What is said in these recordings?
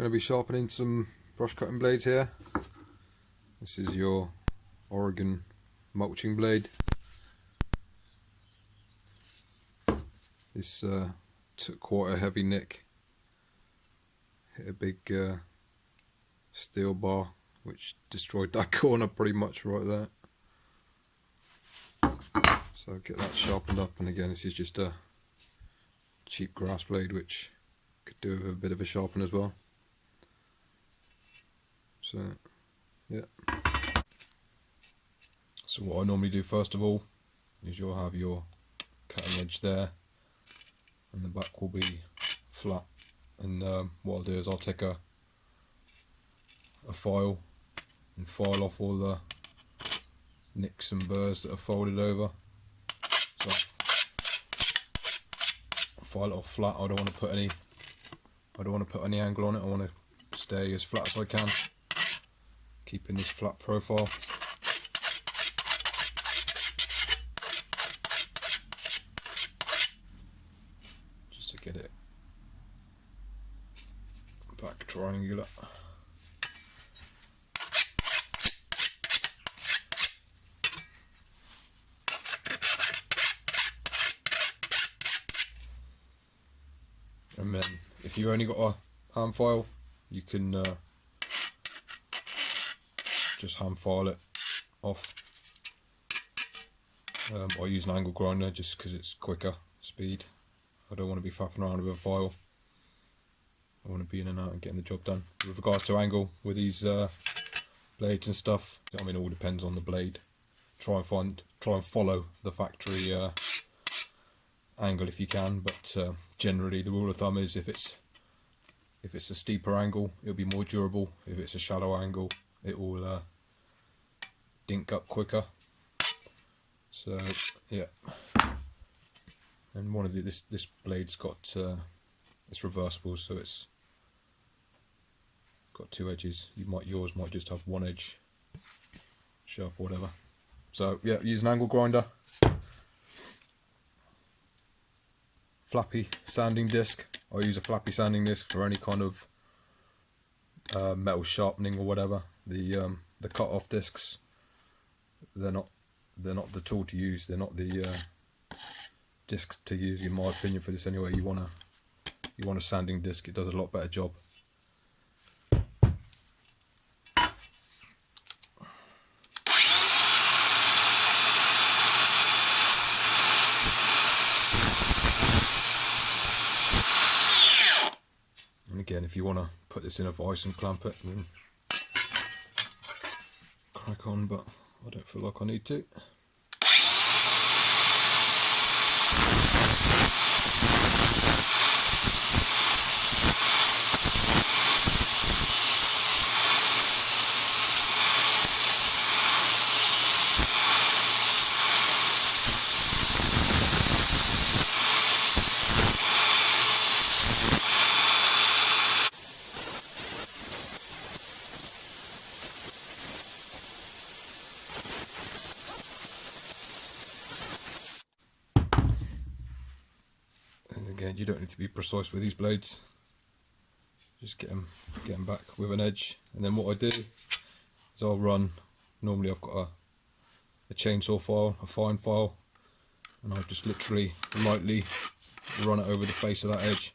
Going to be sharpening some brush cutting blades here. This is your Oregon Mulching blade. This took quite a heavy nick, hit a big steel bar which destroyed that corner pretty much right there. So get that sharpened up, and again this is just a cheap grass blade which could do with a bit of a sharpen as well. So yeah. So what I normally do first of all is you'll have your cutting edge there and the back will be flat, and what I'll do is I'll take a file and file off all the nicks and burrs that are folded over. So file it off flat. I don't want to put any angle on it. I want to stay as flat as I can, keeping this flat profile. Just to get it back triangular. And then if you've only got a hand file, you can just hand file it off. I use an angle grinder just because it's quicker speed. I don't want to be faffing around with a file. I want to be in and out and getting the job done. With regards to angle with these blades and stuff, I mean, it all depends on the blade. Try and follow the factory angle if you can, but generally the rule of thumb is if it's a steeper angle, it'll be more durable. If it's a shallow angle, it will dink up quicker. So yeah, and one of this blade's got it's reversible, so it's got two edges. Yours might just have one edge sharp or whatever. So yeah, use an angle grinder. Flappy sanding disc. I use a flappy sanding disc for any kind of metal sharpening or whatever. The cut-off discs, they're not the tool to use. They're not the discs to use, in my opinion, for this anyway. You want a sanding disc. It does a lot better job. And again, if you want to put this in a vise and clamp it, then crack on, but I don't feel like I need to. Again, you don't need to be precise with these blades. Just get them back with an edge, and then what I do is I'll run. Normally, I've got a chainsaw file, a fine file, and I'll just literally lightly run it over the face of that edge,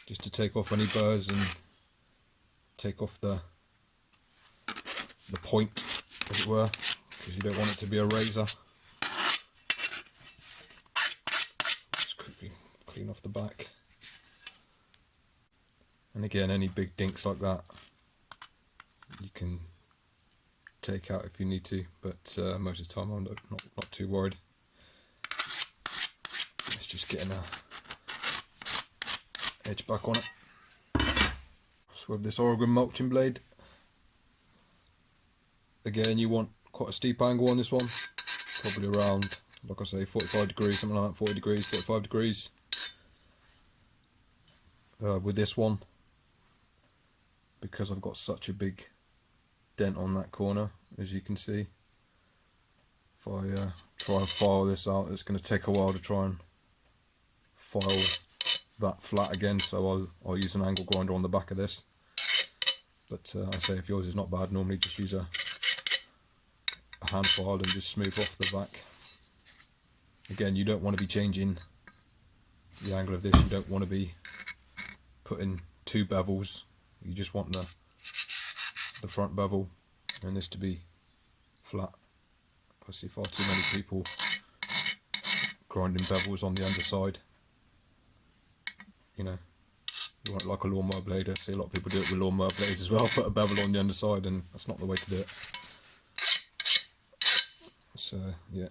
just to take off any burrs and take off the point, as it were, because you don't want it to be a razor. Clean off the back, and again, any big dinks like that you can take out if you need to, but most of the time I'm not too worried. It's just getting a edge back on it. So with this Oregon Mulching blade, again, you want quite a steep angle on this one, probably around, like I say, 45 degrees, something like that, 40 degrees, 45 degrees. With this one, because I've got such a big dent on that corner, as you can see, if I try and file this out, it's going to take a while to try and file that flat again, so I'll use an angle grinder on the back of this. But I say if yours is not bad, normally just use a hand file and just smooth off the back. Again, you don't want to be changing the angle of this, you don't want to be putting two bevels, you just want the front bevel and this to be flat. I see far too many people grinding bevels on the underside. You know, you want it like a lawnmower blade. I see a lot of people do it with lawnmower blades as well, put a bevel on the underside, and that's not the way to do it. So yeah.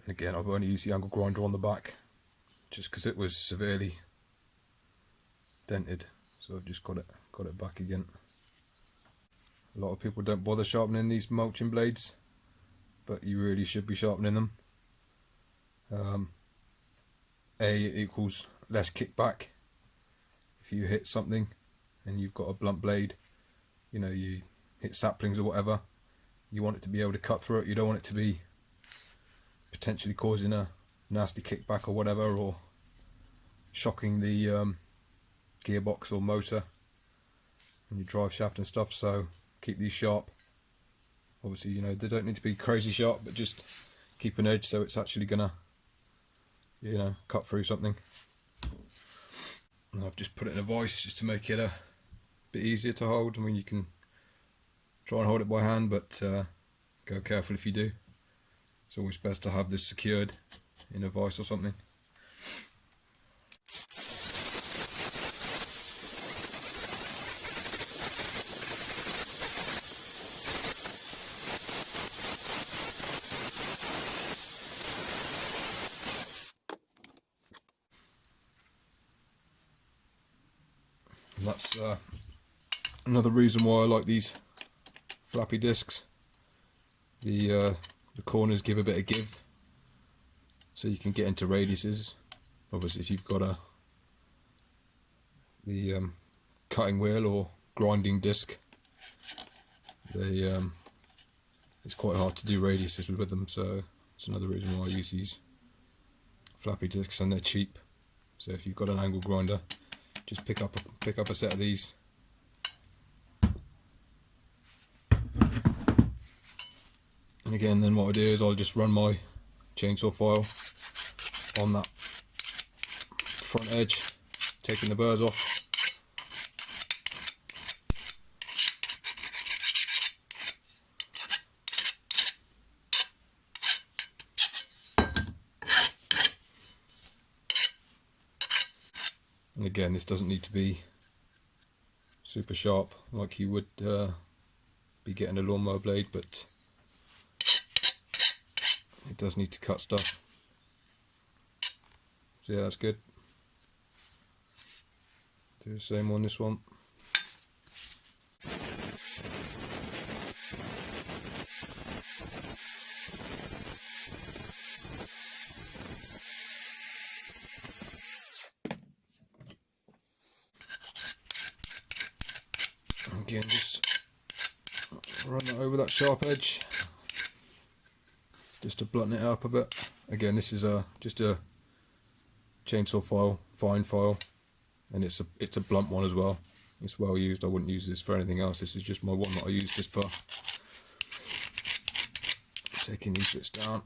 Again, I've only used the angle grinder on the back just because it was severely dented, so I've just got it back again. A lot of people don't bother sharpening these mulching blades, but you really should be sharpening them. It equals less kickback. If you hit something and you've got a blunt blade, you know, you hit saplings or whatever, you want it to be able to cut through it. You don't want it to be potentially causing a nasty kickback or whatever, or shocking the gearbox or motor and your drive shaft and stuff. So keep these sharp. Obviously, you know, they don't need to be crazy sharp, but just keep an edge so it's actually gonna, you know, cut through something. And I've just put it in a vise just to make it a bit easier to hold. I mean, you can try and hold it by hand, but go careful if you do. It's always best to have this secured in a vise or something. And that's another reason why I like these flappy discs. The corners give a bit of give, so you can get into radiuses. Obviously, if you've got the cutting wheel or grinding disc, it's quite hard to do radiuses with them. So it's another reason why I use these flappy discs, and they're cheap. So if you've got an angle grinder, just pick up a set of these. And again, then what I do is I'll just run my chainsaw file on that front edge, taking the burrs off. And again, this doesn't need to be super sharp like you would be getting a lawnmower blade, but it does need to cut stuff. So yeah, that's good. Do the same on this one. Again, just run that over that sharp edge, just to blunt it up a bit. Again, this is just a chainsaw file, fine file, and it's a blunt one as well. It's well used. I wouldn't use this for anything else. This is just my one that I use just for taking these bits down.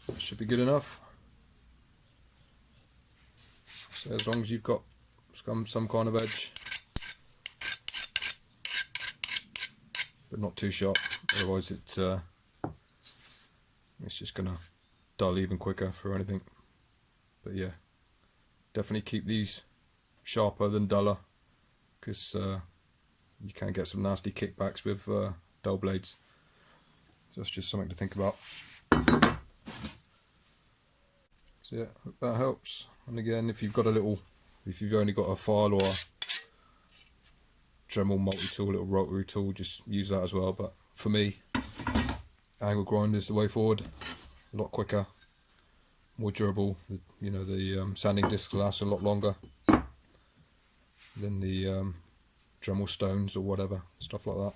That should be good enough. So as long as you've got some kind of edge, but not too sharp, otherwise it's just gonna dull even quicker for anything. But yeah, definitely keep these sharper than duller, because you can get some nasty kickbacks with dull blades. So that's just something to think about. So yeah, hope that helps. And again, if you've only got a file or a Dremel multi-tool, little rotary tool, just use that as well. But for me, angle grinder is the way forward. A lot quicker, more durable. You know, the sanding discs last a lot longer than the Dremel stones or whatever, stuff like that.